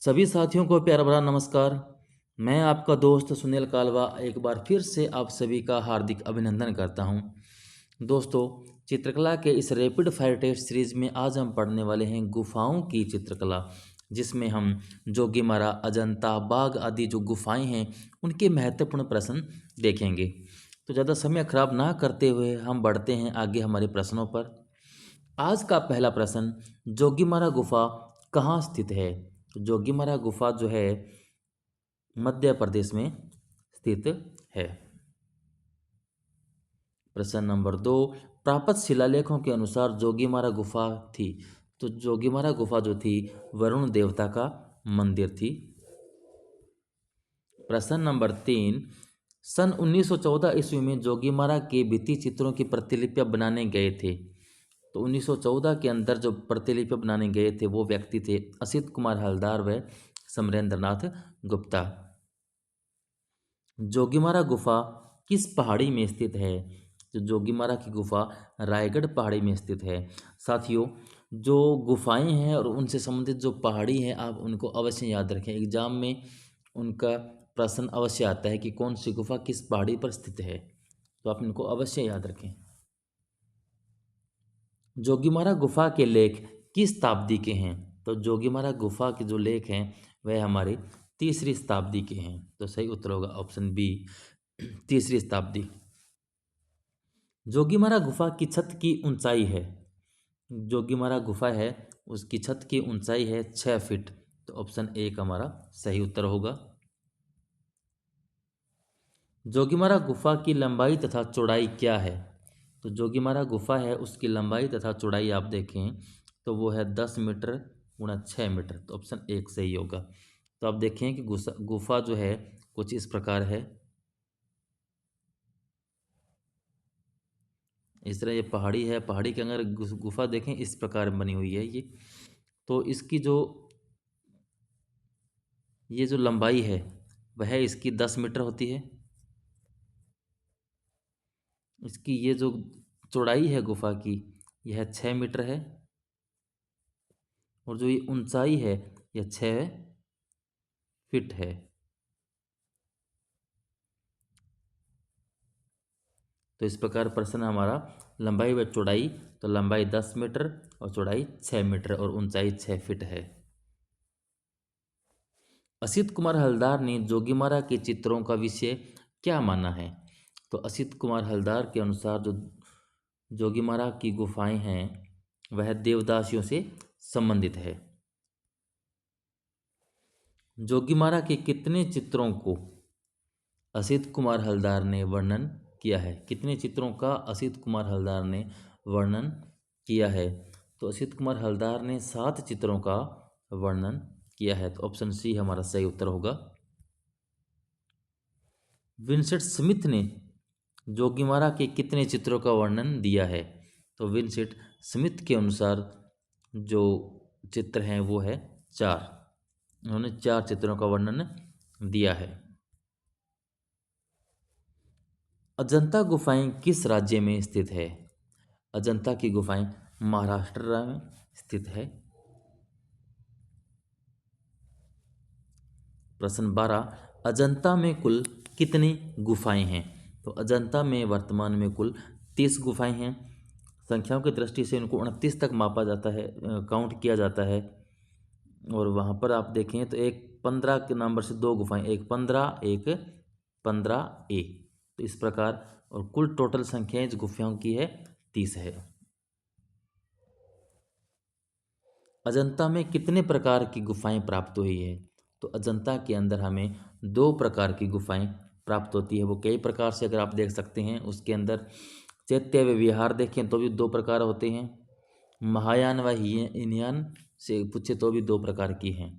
सभी साथियों को प्यार भरा नमस्कार। मैं आपका दोस्त सुनील कालवा एक बार फिर से आप सभी का हार्दिक अभिनंदन करता हूं। दोस्तों, चित्रकला के इस रैपिड फायर टेस्ट सीरीज में आज हम पढ़ने वाले हैं गुफाओं की चित्रकला, जिसमें हम जोगीमारा, अजंता, बाघ आदि जो गुफाएं हैं उनके महत्वपूर्ण प्रश्न देखेंगे। तो ज़्यादा समय खराब ना करते हुए हम बढ़ते हैं आगे हमारे प्रश्नों पर। आज का पहला प्रश्न, जोगीमारा गुफा कहाँ स्थित है? तो जोगीमारा गुफा जो है मध्य प्रदेश में स्थित है। प्रश्न नंबर 2, प्राप्त शिलालेखों के अनुसार जोगीमारा गुफा थी। तो जोगीमारा गुफा जो थी वरुण देवता का मंदिर थी। प्रश्न नंबर 3, सन 1914 ईस्वी में जोगीमारा के भित्ति चित्रों की प्रतिलिपियां बनाने गए थे। तो 1914 के अंदर जो प्रतिलिपियां बनाने गए थे वो व्यक्ति थे असित कुमार हलदार व समरेंद्रनाथ गुप्ता। जोगीमारा गुफा किस पहाड़ी में स्थित है? तो जोगीमारा की गुफा रायगढ़ पहाड़ी में स्थित है। साथियों, जो गुफाएं हैं और उनसे संबंधित जो पहाड़ी हैं आप उनको अवश्य याद रखें। एग्जाम में उनका प्रश्न अवश्य आता है कि कौन सी गुफा किस पहाड़ी पर स्थित है, तो आप इनको अवश्य याद रखें। जोगीमारा गुफा के लेख किस शताब्दी के हैं? तो जोगीमारा गुफा के जो लेख हैं वह हमारी तीसरी शताब्दी के हैं। तो सही उत्तर होगा ऑप्शन बी, तीसरी शताब्दी। जोगीमारा गुफा की छत की ऊंचाई है। जोगीमारा गुफा है उसकी छत की ऊंचाई है 6 फीट। तो ऑप्शन ए का हमारा सही उत्तर होगा। जोगीमारा गुफा की लंबाई तथा चौड़ाई क्या है? तो जोगीमारा गुफा है उसकी लंबाई तथा चौड़ाई आप देखें तो वो है 10 मीटर गुणा 6 मीटर। तो ऑप्शन एक सही होगा। तो आप देखें कि गुफा जो है कुछ इस प्रकार है। इस तरह ये पहाड़ी है, पहाड़ी के अंदर गुफा देखें इस प्रकार बनी हुई है ये। तो इसकी जो ये जो लंबाई है वह इसकी 10 मीटर होती है। इसकी ये जो चौड़ाई है गुफा की यह 6 मीटर है। और जो ये ऊंचाई है यह 6 फीट है। तो इस प्रकार प्रश्न हमारा लंबाई व चौड़ाई, तो लंबाई 10 मीटर और चौड़ाई 6 मीटर और ऊंचाई 6 फीट है। असित कुमार हलदार ने जोगीमारा के चित्रों का विषय क्या माना है? तो असित कुमार हलदार के अनुसार जो जोगीमारा की गुफाएं हैं वह देवदासियों से संबंधित है। जोगीमारा के कितने चित्रों को असित कुमार हलदार ने वर्णन किया है? कितने चित्रों का असित कुमार हलदार ने वर्णन किया है? तो असित कुमार हलदार ने 7 चित्रों का वर्णन किया है। तो ऑप्शन सी हमारा सही उत्तर होगा। विंसेंट स्मिथ ने जोगीमारा के कितने चित्रों का वर्णन दिया है? तो विंसेंट स्मिथ के अनुसार जो चित्र हैं वो है 4। उन्होंने 4 चित्रों का वर्णन दिया है। अजंता गुफाएं किस राज्य में स्थित है? अजंता की गुफाएं महाराष्ट्र में स्थित है। प्रश्न 12, अजंता में कुल कितनी गुफाएं हैं? तो अजंता में वर्तमान में कुल 30 गुफाएं हैं। संख्याओं की दृष्टि से इनको 29 तक मापा जाता है, काउंट किया जाता है। और वहाँ पर आप देखें तो एक 15 के नंबर से 2 गुफाएं, एक 15, एक 15A। तो इस प्रकार और कुल टोटल संख्या इस गुफाओं की है 30 है। अजंता में कितने प्रकार की गुफाएं प्राप्त हुई है? तो अजंता के अंदर हमें 2 प्रकार की गुफाएं प्राप्त होती है। वो कई प्रकार से अगर आप देख सकते हैं उसके अंदर चैत्य व विहार देखें तो भी 2 प्रकार होते हैं। महायान व हीनयान से पूछे तो भी 2 प्रकार की हैं।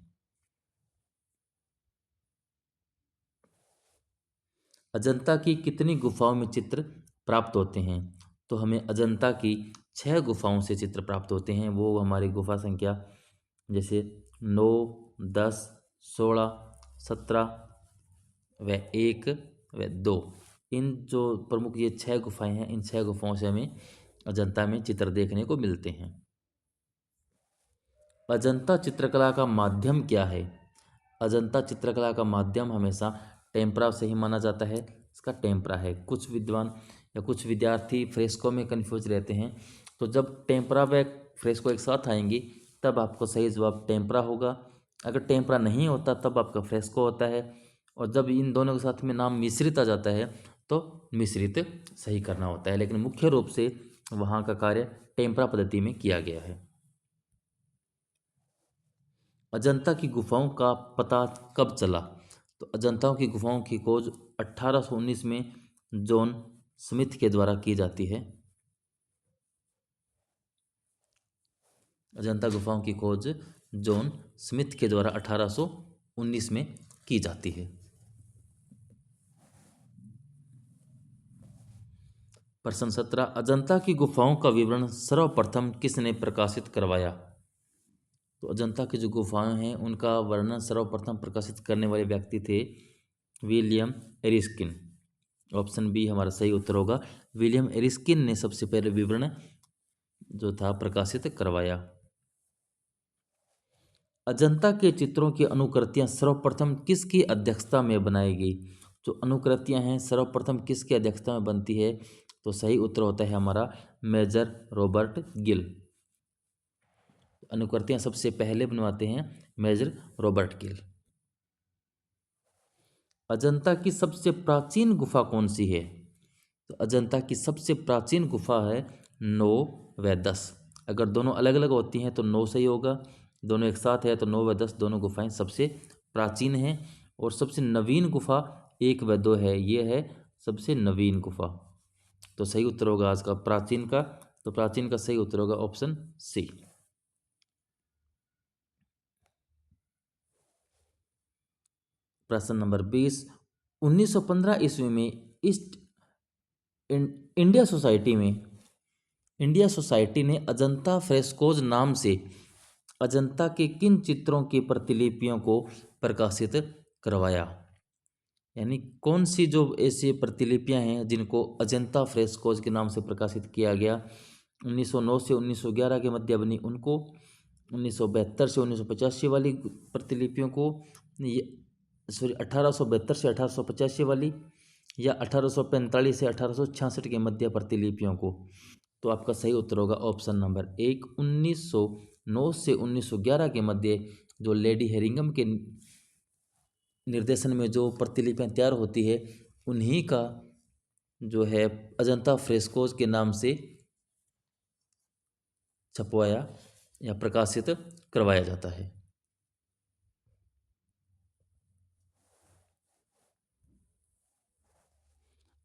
अजंता की कितनी गुफाओं में चित्र प्राप्त होते हैं? तो हमें अजंता की 6 गुफाओं से चित्र प्राप्त होते हैं। वो हमारी गुफा संख्या जैसे 9, 10, 16, 17 व 1 व 2, इन जो प्रमुख ये 6 गुफाएं हैं इन 6 गुफाओं से हमें अजंता में चित्र देखने को मिलते हैं। अजंता चित्रकला का माध्यम क्या है? अजंता चित्रकला का माध्यम हमेशा टेम्परा से ही माना जाता है। इसका टेम्परा है। कुछ विद्वान या कुछ विद्यार्थी फ्रेस्को में कन्फ्यूज रहते हैं, तो जब टेम्परा व फ्रेस्को एक साथ आएंगी तब आपको सही जवाब टेम्परा होगा। अगर टेम्परा नहीं होता तब आपका फ्रेस्को होता है, और जब इन दोनों के साथ में नाम मिश्रित आ जाता है तो मिश्रित सही करना होता है, लेकिन मुख्य रूप से वहाँ का कार्य टेम्परा पद्धति में किया गया है। अजंता की गुफाओं का पता कब चला? तो अजंता की गुफाओं की खोज 1819 में जॉन स्मिथ के द्वारा की जाती है। अजंता गुफाओं की खोज जॉन स्मिथ के द्वारा 1819 में की जाती है। प्रश्न 17, अजंता की गुफाओं का विवरण सर्वप्रथम किसने प्रकाशित करवाया? तो अजंता की जो गुफाएं हैं उनका वर्णन सर्वप्रथम प्रकाशित करने वाले व्यक्ति थे विलियम एरिस्किन। ऑप्शन बी हमारा सही उत्तर होगा। विलियम एरिस्किन ने सबसे पहले विवरण जो था प्रकाशित करवाया। अजंता के चित्रों की अनुकृतियां सर्वप्रथम किसकी अध्यक्षता में बनाई गई? जो अनुकृतियां हैं सर्वप्रथम किसकी अध्यक्षता में बनती है? तो सही उत्तर होता है हमारा मेजर रॉबर्ट गिल। अनुकृतियां सबसे पहले बनवाते हैं मेजर रॉबर्ट गिल। अजंता की सबसे प्राचीन गुफा कौन सी है? तो अजंता की सबसे प्राचीन गुफा है 9 व 10। अगर दोनों अलग अलग होती हैं तो 9 सही होगा, दोनों एक साथ है तो 9 व 10 दोनों गुफाएं सबसे प्राचीन हैं। और सबसे नवीन गुफा 1 व 2 है, ये है सबसे नवीन गुफा। तो सही उत्तर होगा आज का प्राचीन का, तो प्राचीन का सही उत्तर होगा ऑप्शन सी। प्रश्न नंबर 20, 1915 ईस्वी में ईस्ट इंडिया सोसाइटी में इंडिया सोसाइटी ने अजंता फ्रेस्कोज नाम से अजंता के किन चित्रों की प्रतिलिपियों को प्रकाशित करवाया? यानी कौन सी जो ऐसी प्रतिलिपियां हैं जिनको अजंता फ्रेस्कोज के नाम से प्रकाशित किया गया? 1909 से 1911 के मध्य बनी उनको, 1972 से 1985 वाली प्रतिलिपियों को, सॉरी 1872 से 1885 वाली, या 1845 से 1866 के मध्य प्रतिलिपियों को? तो आपका सही उत्तर होगा ऑप्शन नंबर 1, 1909 से 1911 के मध्य जो लेडी हेरिंगम के निर्देशन में जो प्रतिलिपियां तैयार होती है उन्हीं का जो है अजंता फ्रेस्कोज के नाम से छपवाया या प्रकाशित करवाया जाता है।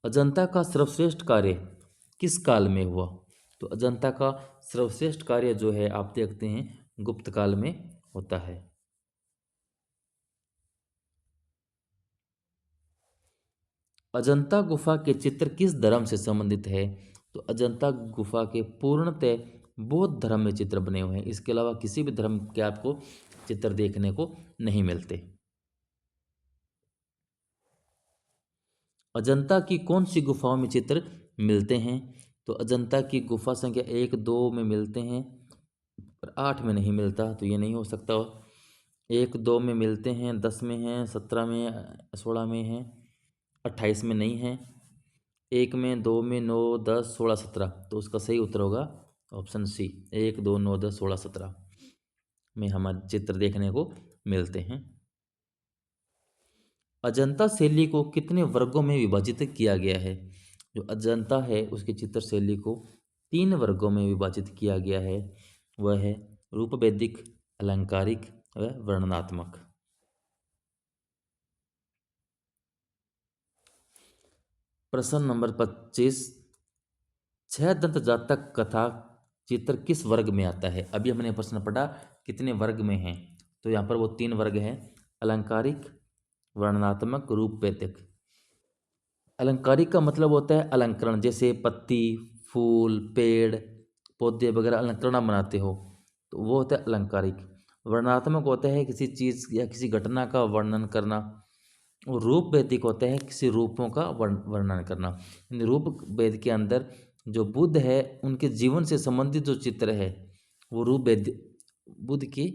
अजंता का सर्वश्रेष्ठ कार्य किस काल में हुआ? तो अजंता का सर्वश्रेष्ठ कार्य जो है आप देखते हैं गुप्त काल में होता है। अजंता गुफा के चित्र किस धर्म से संबंधित है? तो अजंता गुफा के पूर्णतः बौद्ध धर्म में चित्र बने हुए हैं, इसके अलावा किसी भी धर्म के आपको चित्र देखने को नहीं मिलते। अजंता की कौन सी गुफाओं में चित्र मिलते हैं? तो अजंता की गुफा संख्या 1, 2 में मिलते हैं, पर 8 में नहीं मिलता, तो ये नहीं हो सकता। 1, 2 में मिलते हैं, 10 में हैं, 17 में, 16 में हैं, 28 में नहीं है, 1 में, 2 में, 9, 10, 16, 17। तो उसका सही उत्तर होगा ऑप्शन सी, 1, 2, 9, 10, 16, 17 में हमारे चित्र देखने को मिलते हैं। अजंता शैली को कितने वर्गों में विभाजित किया गया है? जो अजंता है उसकी चित्र शैली को 3 वर्गों में विभाजित किया गया है, वह है रूपवेदिक, अलंकारिक व वर्णनात्मक। प्रश्न नंबर 25, 6 दंत जातक कथा चित्र किस वर्ग में आता है? अभी हमने प्रश्न पढ़ा कितने वर्ग में हैं, तो यहाँ पर वो 3 वर्ग हैं, अलंकारिक, वर्णनात्मक, रूपवेदिक। अलंकारिक का मतलब होता है अलंकरण, जैसे पत्ती, फूल, पेड़, पौधे वगैरह अलंकरण आप बनाते हो, तो वो होता है अलंकारिक। वर्णनात्मक होता है किसी चीज़ या किसी घटना का वर्णन करना, और रूप वेदिक होता है किसी रूपों का वर्णन करना। इन रूप वेद के अंदर जो बुद्ध है उनके जीवन से संबंधित जो चित्र है वो रूप वेद बुद्ध की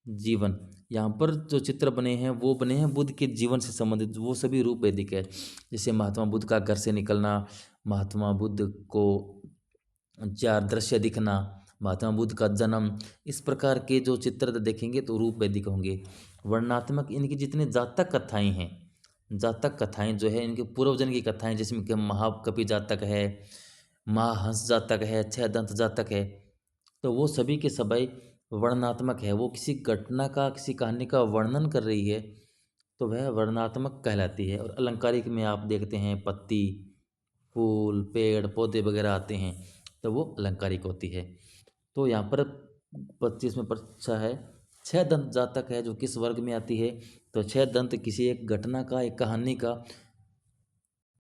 जीवन। यहाँ पर जो चित्र बने हैं वो बने हैं बुद्ध के जीवन से संबंधित, वो सभी रूप वैदिक है। जैसे महात्मा बुद्ध का घर से निकलना, महात्मा बुद्ध को चार दृश्य दिखना, महात्मा बुद्ध का जन्म, इस प्रकार के जो चित्र देखेंगे तो रूप वैदिक होंगे। वर्णनात्मक इनकी जितनी जातक कथाएं हैं, जातक कथाएं जो है इनके पूर्वजन की कथाएं, जिसमें कि महाकपि जातक है, महाहंस जातक है, छह दंत जातक है, तो वो सभी के सभी वर्णनात्मक है। वो किसी घटना का, किसी कहानी का वर्णन कर रही है तो वह वर्णनात्मक कहलाती है। और अलंकारिक में आप देखते हैं पत्ती, फूल, पेड़ पौधे वगैरह आते हैं तो वो अलंकारिक होती है। तो यहाँ पर 25 में प्रश्न है, छह दंत जातक है जो किस वर्ग में आती है? तो छह दंत किसी एक घटना का, एक कहानी का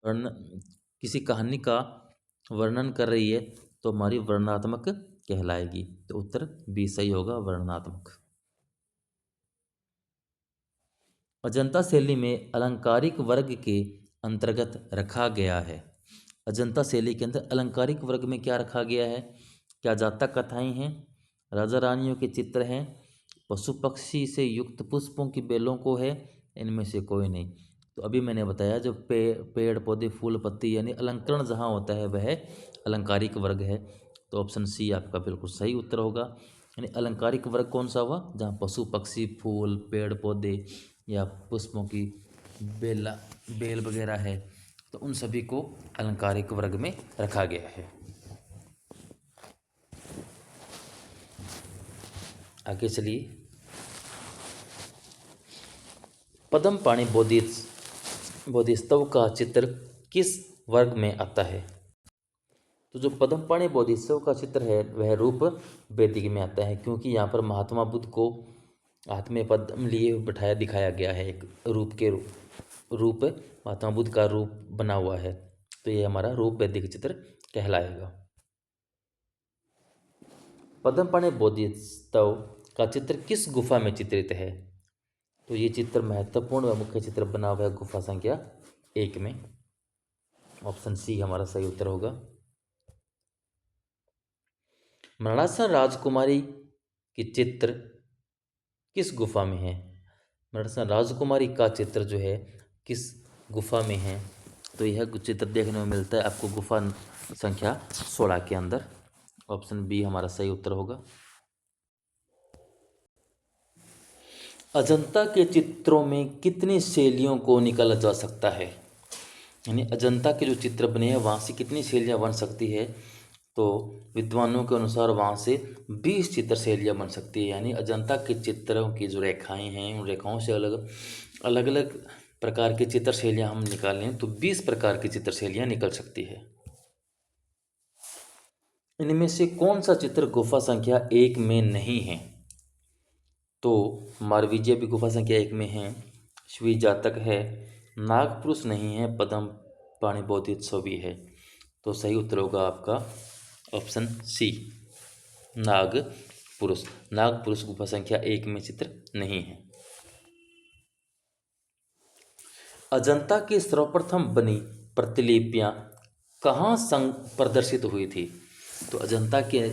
वर्ण, किसी कहानी का वर्णन कर रही है तो हमारी वर्णनात्मक कहलाएगी। तो उत्तर बी सही होगा, वर्णनात्मक। अजंता शैली में अलंकारिक वर्ग के अंतर्गत रखा गया है। अजंता शैली के अंदर अलंकारिक वर्ग में क्या रखा गया है? क्या जातक कथाएं हैं, राजा रानियों के चित्र हैं, पशु पक्षी से युक्त पुष्पों की बेलों को है? इनमें से कोई नहीं। तो अभी मैंने बताया जो पेड़ पौधे, फूल, पत्ती यानी अलंकरण जहाँ होता है वह अलंकारिक वर्ग है। तो ऑप्शन सी आपका बिल्कुल सही उत्तर होगा। यानी अलंकारिक वर्ग कौन सा हुआ? जहाँ पशु पक्षी, फूल, पेड़ पौधे या पुष्पों की बेला बेल वगैरह है, तो उन सभी को अलंकारिक वर्ग में रखा गया है। आगे चलिए, पद्म पाणि बोधिसत्व का चित्र किस वर्ग में आता है? तो जो पद्म पाणि बोधिसत्व का चित्र है वह रूप वैदिक में आता है, क्योंकि यहाँ पर महात्मा बुद्ध को हाथ में पद्म लिए बिठाया दिखाया गया है, एक रूप महात्मा बुद्ध का रूप बना हुआ है, तो ये हमारा रूप वैदिक चित्र कहलाएगा। पद्म पाणि बोधिसत्व का चित्र किस गुफा में चित्रित है? तो ये चित्र महत्वपूर्ण व मुख्य चित्र बना हुआ है गुफा संख्या 1 में। ऑप्शन सी हमारा सही उत्तर होगा। मृणासन राजकुमारी की चित्र किस गुफा में है? मृणासन राजकुमारी का चित्र जो है किस गुफा में है? तो यह चित्र देखने में मिलता है आपको गुफा संख्या 16 के अंदर। ऑप्शन बी हमारा सही उत्तर होगा। अजंता के चित्रों में कितनी शैलियों को निकाला जा सकता है? यानी अजंता के जो चित्र बने हैं वहाँ से कितनी शैलियाँ बन सकती है? तो विद्वानों के अनुसार वहाँ से 20 चित्र शैलियाँ बन सकती है। यानी अजंता के चित्रों की जो रेखाएं हैं उन रेखाओं से अलग अलग प्रकार की चित्र शैलियाँ हम निकालें तो 20 प्रकार की चित्र शैलियाँ निकल सकती है। इनमें से कौन सा चित्र गुफा संख्या 1 में नहीं है? तो मारविजय भी गुफा संख्या 1 में है, श्वी जातक है, नागपुरुष नहीं है, पद्म पाणि बोधिसत्व भी है। तो सही उत्तर होगा आपका ऑप्शन सी, नागपुरुष। नागपुरुष गुफा संख्या 1 में चित्र नहीं है। अजंता की सर्वप्रथम बनी प्रतिलिपियां कहाँ संग प्रदर्शित हुई थी? तो अजंता के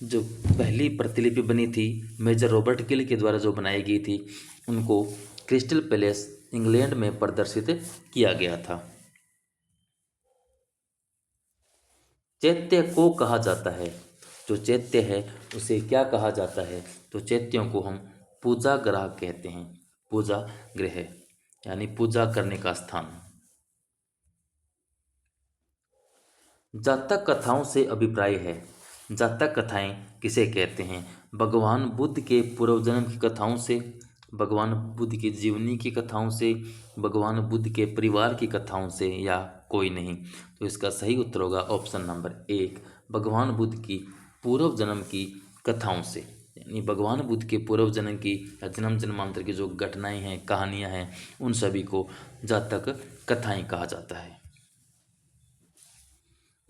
जो पहली प्रतिलिपि बनी थी मेजर रॉबर्ट किल के द्वारा जो बनाई गई थी, उनको क्रिस्टल पैलेस इंग्लैंड में प्रदर्शित किया गया था। चैत्य को कहा जाता है? जो चैत्य है उसे क्या कहा जाता है? तो चैत्यों को हम पूजा ग्रह कहते हैं। पूजा गृह यानी पूजा करने का स्थान। जातक कथाओं से अभिप्राय है। जातक कथाएं किसे कहते हैं? भगवान बुद्ध के पूर्व जन्म की कथाओं से, भगवान बुद्ध की जीवनी की कथाओं से, भगवान बुद्ध के परिवार की कथाओं से, या कोई नहीं? तो इसका सही उत्तर होगा ऑप्शन नंबर 1, भगवान बुद्ध की पूर्व जन्म की कथाओं से। यानी भगवान बुद्ध के पूर्व जन्म की या जन्म जन्मांतर की जो घटनाएं हैं, कहानियां हैं, उन सभी को जातक कथाएं कहा जाता है।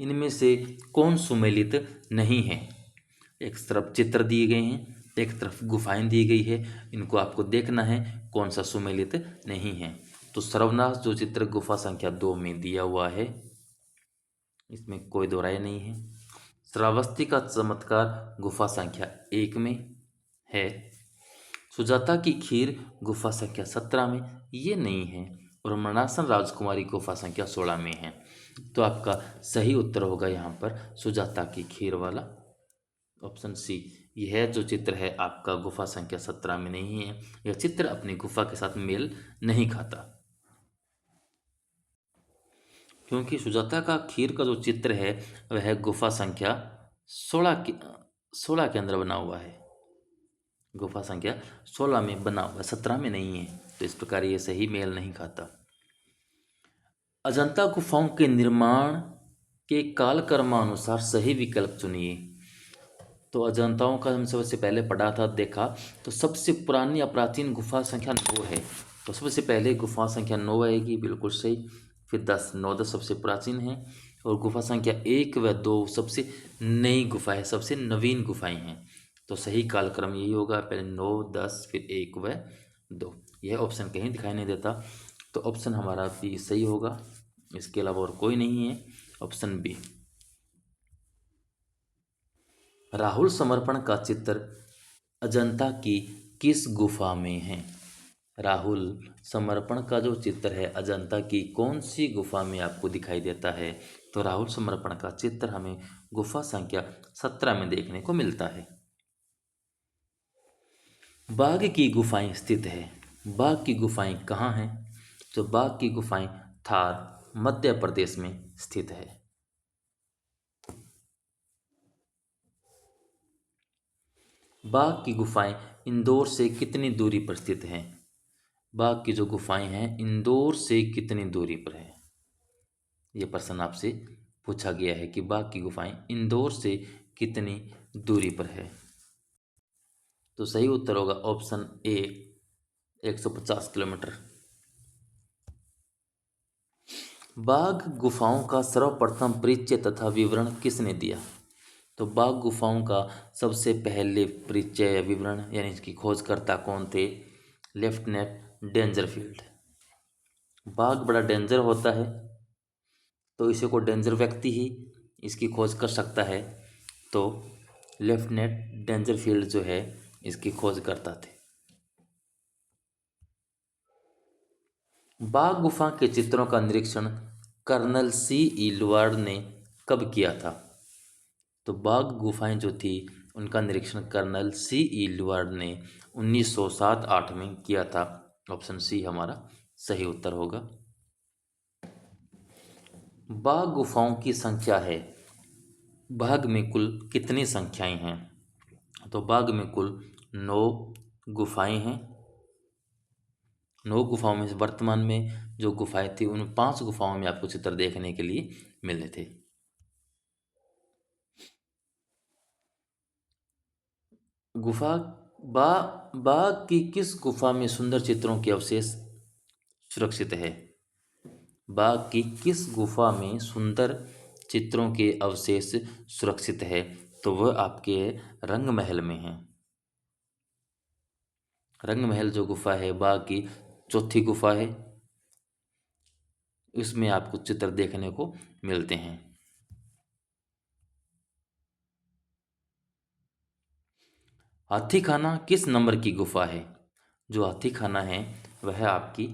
इनमें से कौन सुमेलित नहीं है? एक तरफ चित्र दिए गए हैं, एक तरफ गुफाएं दी गई है, इनको आपको देखना है कौन सा सुमेलित नहीं है। तो सर्वनाश जो चित्र गुफा संख्या 2 में दिया हुआ है, इसमें कोई दो राय नहीं है। श्रावस्ती का चमत्कार गुफा संख्या 1 में है। सुजाता की खीर गुफा संख्या 17 में ये नहीं है, और मरणासन राजकुमारी गुफा संख्या 16 में है। तो आपका सही उत्तर होगा यहाँ पर सुजाता की खीर वाला ऑप्शन सी। यह जो चित्र है आपका गुफा संख्या 17 में नहीं है, यह चित्र अपनी गुफा के साथ मेल नहीं खाता, क्योंकि सुजाता का खीर का जो चित्र है वह गुफा संख्या 16 के अंदर बना हुआ है। गुफा संख्या 16 में बना हुआ, 17 में नहीं है। तो इस प्रकार ये सही मेल नहीं खाता। अजंता गुफाओं के निर्माण के कालक्रमानुसार सही विकल्प चुनिए। तो अजंताओं का हम सबसे पहले पढ़ा था, देखा तो सबसे पुरानी या प्राचीन गुफा संख्या 9 है। तो सबसे पहले गुफा संख्या 9 आएगी, बिल्कुल सही। फिर 10, 9 10 सबसे प्राचीन है, और गुफा संख्या 1 व 2 सबसे नई गुफा है, सबसे नवीन गुफाएं हैं। तो सही कालक्रम यही होगा, पहले 9 10 फिर 1 व 2। यह ऑप्शन कहीं दिखाई नहीं देता, तो ऑप्शन हमारा बी सही होगा, इसके अलावा और कोई नहीं है, ऑप्शन बी। राहुल समर्पण का चित्र अजंता की किस गुफा में है? राहुल समर्पण का जो चित्र है अजंता की कौन सी गुफा में आपको दिखाई देता है? तो राहुल समर्पण का चित्र हमें गुफा संख्या 17 में देखने को मिलता है। बाघ की गुफाएं स्थित है। बाघ की गुफाएं कहाँ हैं? तो बाघ की गुफाएं थार, मध्य प्रदेश में स्थित है। बाघ की गुफाएं इंदौर से कितनी दूरी पर स्थित हैं? बाघ की जो गुफाएं हैं इंदौर से कितनी दूरी पर है? ये प्रश्न आपसे पूछा गया है कि बाघ की गुफाएं इंदौर से कितनी दूरी पर है। तो सही उत्तर होगा ऑप्शन ए, 150 किलोमीटर। बाघ गुफाओं का सर्वप्रथम परिचय तथा विवरण किसने दिया? तो बाघ गुफाओं का सबसे पहले परिचय या विवरण यानी इसकी खोजकर्ता कौन थे? लेफ्टिनेंट डेंजरफील्ड। बाघ बड़ा डेंजर होता है, तो इसे को डेंजर व्यक्ति ही इसकी खोज कर सकता है। तो लेफ्टिनेंट डेंजरफील्ड जो है इसकी खोज करता थे। बाघ गुफा के चित्रों का निरीक्षण कर्नल C.E. लुआर्ड ने कब किया था? तो बाघ गुफाएं जो थी उनका निरीक्षण कर्नल C.E. लुआर्ड ने 1907-8 में किया था। ऑप्शन सी हमारा सही उत्तर होगा। बाघ गुफाओं की संख्या है। बाघ में कुल कितनी संख्याएं हैं? तो बाघ में कुल 9 गुफाएं हैं। 9 गुफाओं में से वर्तमान में जो गुफाएं थी उन 5 गुफाओं में आपको चित्र देखने के लिए मिले थे। गुफा बा बाघ की किस गुफा में सुंदर चित्रों के अवशेष सुरक्षित है? बाघ की किस गुफा में सुंदर चित्रों के अवशेष सुरक्षित है? तो वह आपके रंग महल में है। रंग महल जो गुफा है बाघ की चौथी गुफा है, इसमें आपको चित्र देखने को मिलते हैं। हाथी खाना किस नंबर की गुफा है? जो हाथी खाना है वह आपकी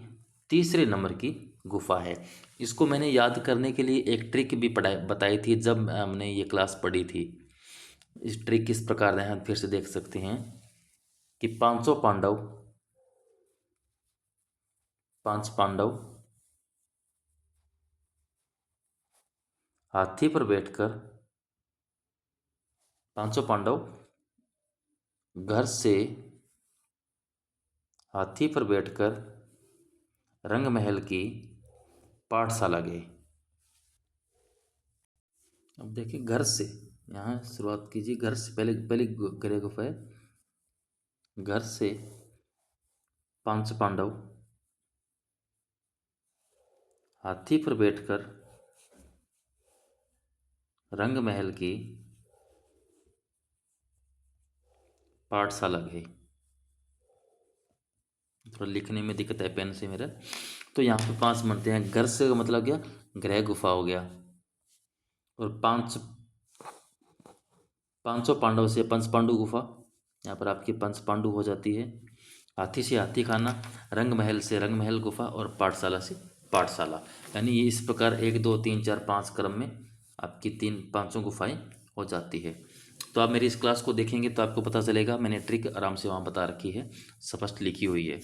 तीसरे नंबर की गुफा है। इसको मैंने याद करने के लिए एक ट्रिक भी बताई थी जब हमने ये क्लास पढ़ी थी। इस ट्रिक किस प्रकार है फिर से देख सकते हैं कि 5 पांडव हाथी पर बैठकर 5 पांडव घर से हाथी पर बैठकर रंग महल की पाठशाला गए। अब देखिए घर से यहाँ शुरुआत कीजिए, घर से पहले पहले गृह गुफा है। घर से 5 पांडव हाथी पर बैठकर रंग महल की पाठशाला गए। थोड़ा लिखने में दिक्कत है पेन से मेरा। तो यहाँ पे 5 बनते हैं, घर से का मतलब क्या, गृह गुफा हो गया। और 500 पांडव से पंच पांडु गुफा, यहाँ पर आपकी पंच पांडु हो जाती है। हाथी से हाथी खाना, रंग महल से रंग महल गुफा और पाठशाला से पाठशाला। यानी ये इस प्रकार 1 2 3 4 5 क्रम में आपकी 5 गुफाएं हो जाती है। तो आप मेरी इस क्लास को देखेंगे तो आपको पता चलेगा, मैंने ट्रिक आराम से वहाँ बता रखी है, स्पष्ट लिखी हुई है।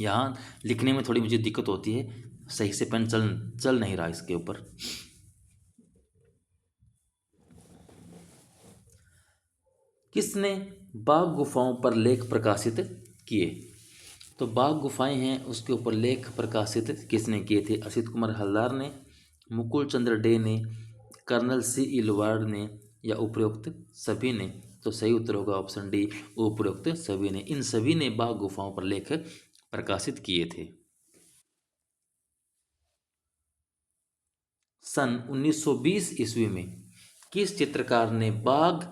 यहाँ लिखने में थोड़ी मुझे दिक्कत होती है, सही से पेन चल नहीं रहा इसके ऊपर। किसने बाघ गुफाओं पर लेख प्रकाशित किए? तो बाघ गुफाएं हैं उसके ऊपर लेख प्रकाशित किसने किए थे? असित कुमार हल्दार ने, मुकुल चंद्र डे ने, कर्नल सी इलवार्ड ने या उपरोक्त सभी ने? तो सही उत्तर होगा ऑप्शन डी, उपरोक्त सभी ने। इन सभी ने बाघ गुफाओं पर लेख प्रकाशित किए थे। सन 1920 ईस्वी में किस चित्रकार ने बाघ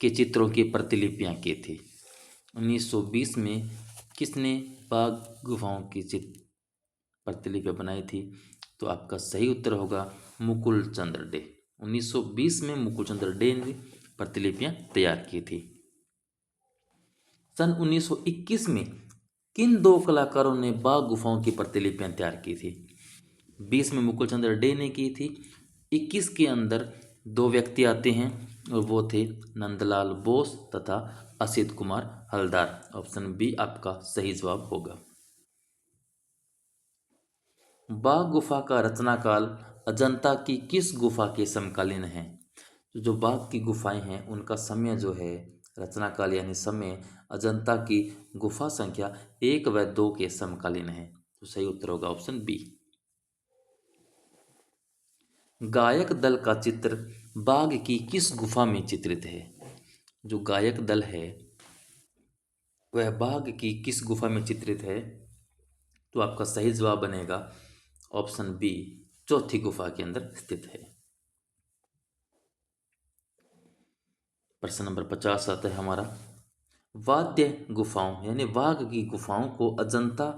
के चित्रों की प्रतिलिपियां की थी? 1920 में किसने बाघ गुफाओं की प्रतिलिपियां बनाई थी? तो आपका सही उत्तर होगा मुकुल चंद्र डे। 1920 में मुकुल चंद्र डे ने प्रतिलिपियां तैयार की थी। सन 1921 में किन 2 कलाकारों ने बाघ गुफाओं की प्रतिलिपियां तैयार की थी? 20 में मुकुल चंद्र डे ने की थी। 21 के अंदर 2 व्यक्ति आते हैं और वो थे नंदलाल बोस तथा असित कुमार हल्दार। ऑप्शन बी आपका सही जवाब होगा। बाघ गुफा का रचनाकाल अजंता की किस गुफा के समकालीन है? तो जो बाघ की गुफाएं हैं उनका समय जो है, रचनाकाल यानी समय, अजंता की गुफा संख्या 1 व 2 के समकालीन है। तो सही उत्तर होगा ऑप्शन बी। गायक दल का चित्र बाघ की किस गुफा में चित्रित है? जो गायक दल है वह बाघ की किस गुफा में चित्रित है? तो आपका सही जवाब बनेगा ऑप्शन बी, चौथी गुफा के अंदर स्थित है। प्रश्न नंबर 50 आता है हमारा, वाद्य गुफाओं यानी बाघ की गुफाओं को अजंता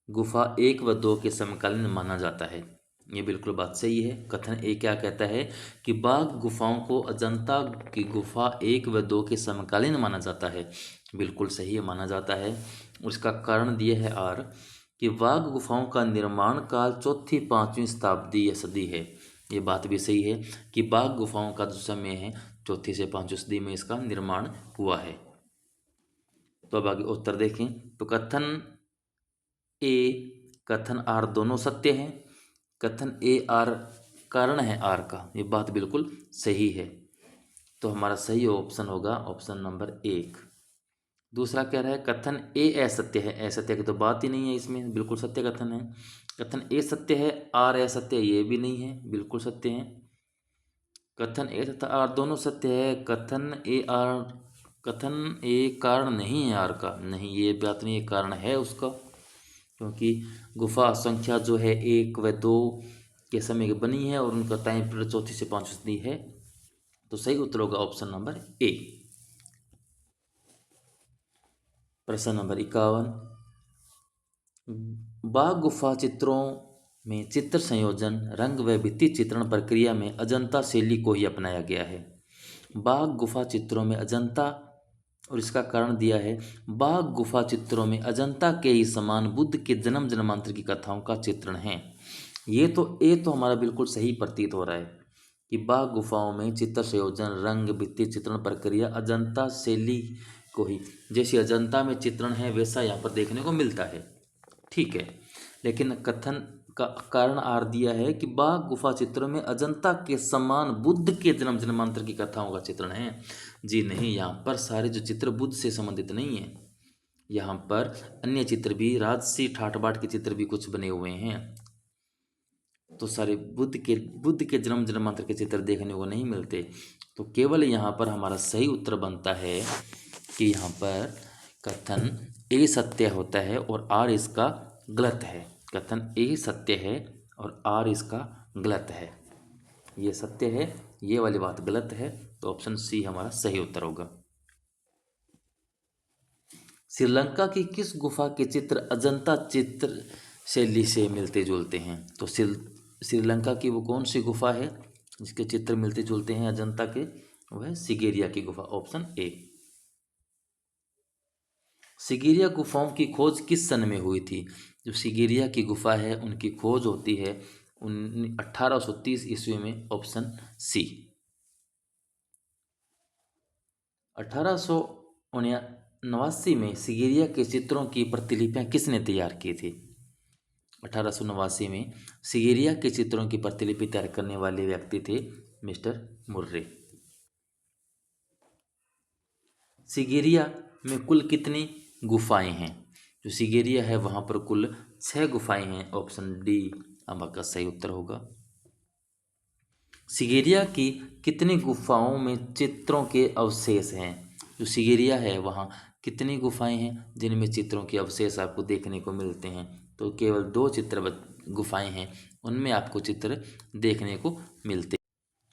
गुफा 1 व 2 के समकालीन माना जाता है। ये बिल्कुल बात सही है। कथन ए क्या कहता है कि बाघ गुफाओं को अजंता की गुफा 1 व 2 के समकालीन माना जाता है। बिल्कुल सही है, माना जाता है। उसका कारण दिया है आर कि बाघ गुफाओं का निर्माण काल 4वीं-5वीं शताब्दी या सदी है। ये बात भी सही है कि बाघ गुफाओं का जो समय है 4वीं से 5वीं सदी में इसका निर्माण हुआ है। तो अब आगे उत्तर देखें तो कथन ए, कथन आर दोनों सत्य हैं। कथन ए आर कारण है आर का, ये बात बिल्कुल सही है। तो हमारा सही ऑप्शन होगा ऑप्शन नंबर 1। दूसरा कह रहा है कथन ए असत्य है। असत्य की तो बात ही नहीं है इसमें, बिल्कुल सत्य कथन है। कथन ए सत्य है, आर असत्य, ये भी नहीं है, बिल्कुल सत्य है। कथन ए तथा आर दोनों सत्य है। कथन ए कारण नहीं है आर का, नहीं, ये बात नहीं, ये कारण है उसका, क्योंकि गुफा संख्या जो है 1 व 2 के समय की बनी है और उनका टाइम पीरियड 4वीं से 5वीं सदी है। तो सही उत्तर होगा ऑप्शन नंबर ए। प्रश्न नंबर 51, बाघ गुफा चित्रों में चित्र संयोजन, रंग व भित्ति चित्रण प्रक्रिया में अजंता शैली को ही अपनाया गया है। बाघ गुफा चित्रों में अजंता, और इसका कारण दिया है बाघ गुफा चित्रों में अजंता के ही समान बुद्ध के जन्म जन्मांतर की कथाओं का चित्रण है। ये तो हमारा बिल्कुल सही प्रतीत हो रहा है कि बाघ गुफाओं में चित्र संयोजन, रंग भित्ति चित्रण प्रक्रिया अजंता शैली को ही, जैसे अजंता में चित्रण है वैसा यहाँ पर देखने को मिलता है। ठीक है, लेकिन कथन का कारण आर दिया है कि बाघ गुफा चित्रों में अजंता के समान बुद्ध के जन्म जन्मांतर की कथाओं का चित्रण है। जी नहीं, यहाँ पर सारे जो चित्र बुद्ध से संबंधित नहीं है, यहाँ पर अन्य चित्र भी, राजसी ठाठ बाट के चित्र भी कुछ बने हुए हैं। तो सारे बुद्ध के जन्म जन्मांतर के चित्र देखने को नहीं मिलते। तो केवल यहाँ पर हमारा सही उत्तर बनता है कि यहाँ पर कथन ए सत्य होता है और आर इसका गलत है। कथन ए सत्य है और आर इसका गलत है। ये सत्य है, ये वाली बात गलत है। तो ऑप्शन सी हमारा सही उत्तर होगा। श्रीलंका की किस गुफा के चित्र अजंता चित्र शैली से मिलते जुलते हैं? तो श्रीलंका की वो कौन सी गुफा है जिसके चित्र मिलते जुलते हैं अजंता के? वह सिगेरिया की गुफा, ऑप्शन ए। सिगिरिया गुफाओं की खोज किस सन में हुई थी? जो सिगिरिया की गुफा है उनकी खोज होती है 1830 ईस्वी में, ऑप्शन सी। 1889 में सिगिरिया के चित्रों की प्रतिलिपियां किसने तैयार की थी? 1889 में सिगिरिया के चित्रों की प्रतिलिपि तैयार करने वाले व्यक्ति थे मिस्टर मुर्रे। सिगिरिया में कुल कितनी गुफाएं हैं? जो सिगिरिया है वहां पर कुल 6 गुफाएं हैं, ऑप्शन डी आपका सही उत्तर होगा। सिगिरिया की कितनी गुफाओं में चित्रों के अवशेष हैं? जो सिगिरिया है वहाँ कितनी गुफाएं हैं जिनमें चित्रों के अवशेष आपको देखने को मिलते हैं? तो केवल 2 गुफाएं हैं उनमें आपको चित्र देखने को मिलते हैं,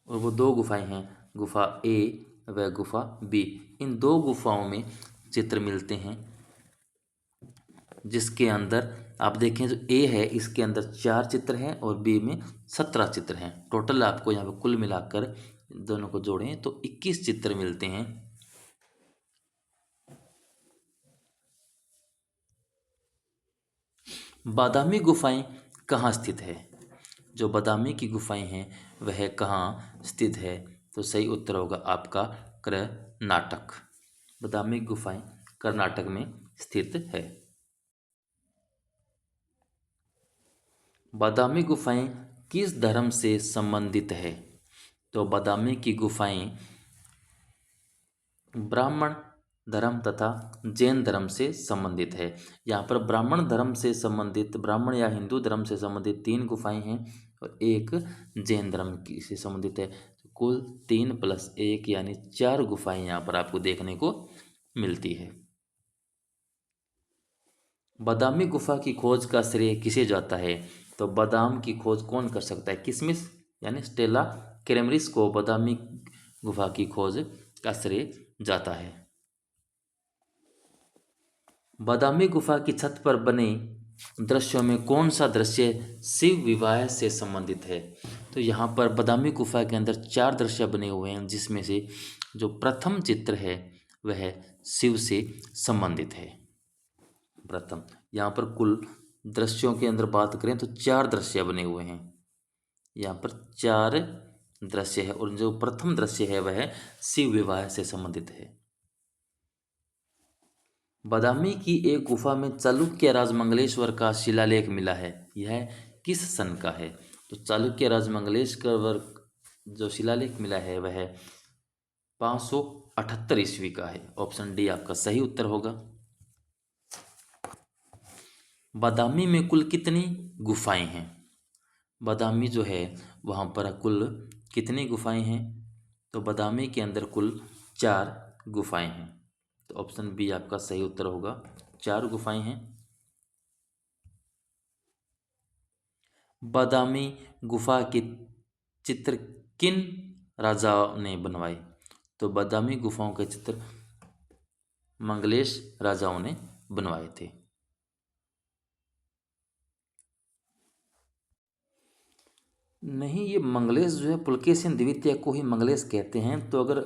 और वो 2 गुफाएं हैं, गुफा ए व गुफा बी। इन 2 गुफाओं में चित्र मिलते हैं, जिसके अंदर आप देखें जो ए है इसके अंदर 4 चित्र हैं और बी में 17 चित्र हैं। टोटल आपको यहाँ पे कुल मिलाकर दोनों को जोड़ें तो 21 चित्र मिलते हैं। बादामी गुफाएं कहाँ स्थित है? जो बादामी की गुफाएं हैं वह कहाँ स्थित है? तो सही उत्तर होगा आपका कर्नाटक। बादामी गुफाएं कर्नाटक में स्थित है। बादामी गुफाएं किस धर्म से संबंधित है? तो बादामी की गुफाएं ब्राह्मण धर्म तथा जैन धर्म से संबंधित है। यहाँ पर ब्राह्मण धर्म से संबंधित, ब्राह्मण या हिंदू धर्म से संबंधित 3 गुफाएं हैं और एक जैन धर्म की से संबंधित है। तो कुल 3 + 1 यानी 4 गुफाएं यहाँ पर आपको देखने को मिलती है। बादामी गुफा की खोज का श्रेय किसे जाता है? तो बादाम की खोज कौन कर सकता है? किसमिस यानी स्टेला कैरमरिस को बादामी गुफा की खोज का श्रेय जाता है। बादामी गुफा की छत पर बने दृश्यों में कौन सा दृश्य शिव विवाह से संबंधित है? तो यहाँ पर बादामी गुफा के अंदर 4 दृश्य बने हुए हैं, जिसमें से जो प्रथम चित्र है वह शिव से संबंधित है। प्रथम यहाँ पर कुल दृश्यों के अंदर बात करें तो 4 दृश्य बने हुए हैं। यहाँ पर 4 दृश्य है और जो प्रथम दृश्य है वह शिव विवाह से संबंधित है। बादामी की एक गुफा में चालुक्य राजमंगलेश्वर का शिलालेख मिला है, यह किस सन का है? तो चालुक्य राजमंगलेश्वर जो शिलालेख मिला है वह 578 ईस्वी का है, ऑप्शन डी आपका सही उत्तर होगा। बादामी में कुल कितनी गुफाएं हैं? बादामी जो है वहाँ पर कुल कितनी गुफाएं हैं? तो बादामी के अंदर कुल 4 गुफाएं हैं, तो ऑप्शन बी आपका सही उत्तर होगा, 4 गुफाएं हैं। बादामी गुफा के चित्र किन राजाओं ने बनवाए? तो बादामी गुफाओं के चित्र मंगलेश राजाओं ने बनवाए थे। नहीं, ये मंगलेश जो है पुलकेशिन द्वितीय को ही मंगलेश कहते हैं। तो अगर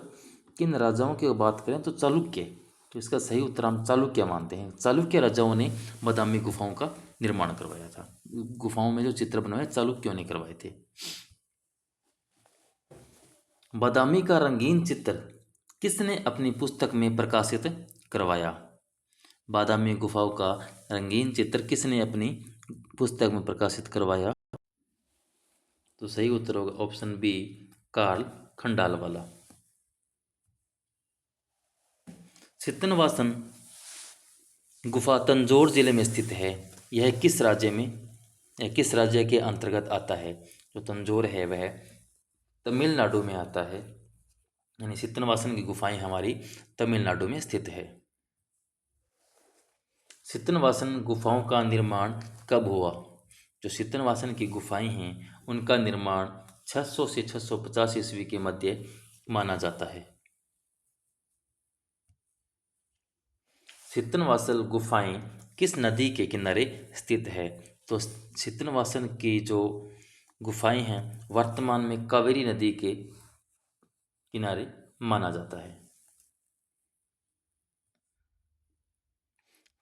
किन राजाओं की बात करें तो चालुक्य, तो इसका सही उत्तर हम चालुक्य मानते हैं। चालुक्य राजाओं ने बादामी गुफाओं का निर्माण करवाया था। गुफाओं में जो चित्र बनवाए चालुक्यों ने करवाए थे। बादामी का रंगीन चित्र किसने अपनी पुस्तक में प्रकाशित करवाया? बादामी गुफाओं का रंगीन चित्र किसने अपनी पुस्तक में प्रकाशित करवाया? तो सही उत्तर होगा ऑप्शन बी, कार्ल खंडालवाला। सितनवासन गुफा तंजौर जिले में स्थित है, यह किस राज्य में या किस राज्य के अंतर्गत आता है? जो तंजौर है वह तमिलनाडु में आता है, यानी सितनवासन की गुफाएं हमारी तमिलनाडु में स्थित है। सितनवासन गुफाओं का निर्माण कब हुआ? जो सितनवासन की गुफाएं हैं उनका निर्माण 600 से 650 ईस्वी के मध्य माना जाता है। सितनवासन गुफाएं किस नदी के किनारे स्थित है? तो सितनवासन की जो गुफाएं हैं वर्तमान में कावेरी नदी के किनारे माना जाता है।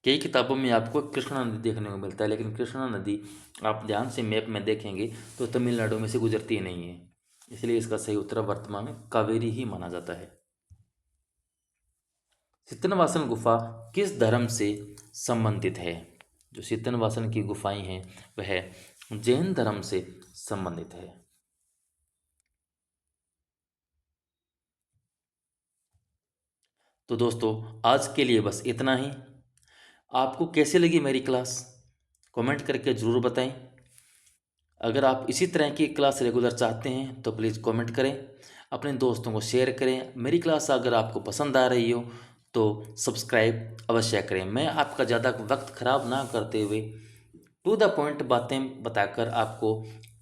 कई किताबों में आपको कृष्णा नदी देखने को मिलता है, लेकिन कृष्णा नदी आप ध्यान से मैप में देखेंगे तो तमिलनाडु में से गुजरती ही नहीं है। इसलिए इसका सही उत्तर वर्तमान में कावेरी ही माना जाता है। सितनवासन गुफा किस धर्म से संबंधित है? जो सितनवासन की गुफाएं हैं वह जैन धर्म से संबंधित है। तो दोस्तों आज के लिए बस इतना ही। आपको कैसे लगी मेरी क्लास कमेंट करके ज़रूर बताएं। अगर आप इसी तरह की क्लास रेगुलर चाहते हैं तो प्लीज़ कमेंट करें, अपने दोस्तों को शेयर करें। मेरी क्लास अगर आपको पसंद आ रही हो तो सब्सक्राइब अवश्य करें। मैं आपका ज़्यादा वक्त ख़राब ना करते हुए टू द पॉइंट बातें बताकर आपको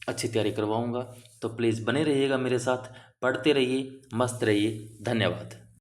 अच्छी तैयारी करवाऊँगा। तो प्लीज़ बने रहिएगा मेरे साथ, पढ़ते रहिए, मस्त रहिए। धन्यवाद।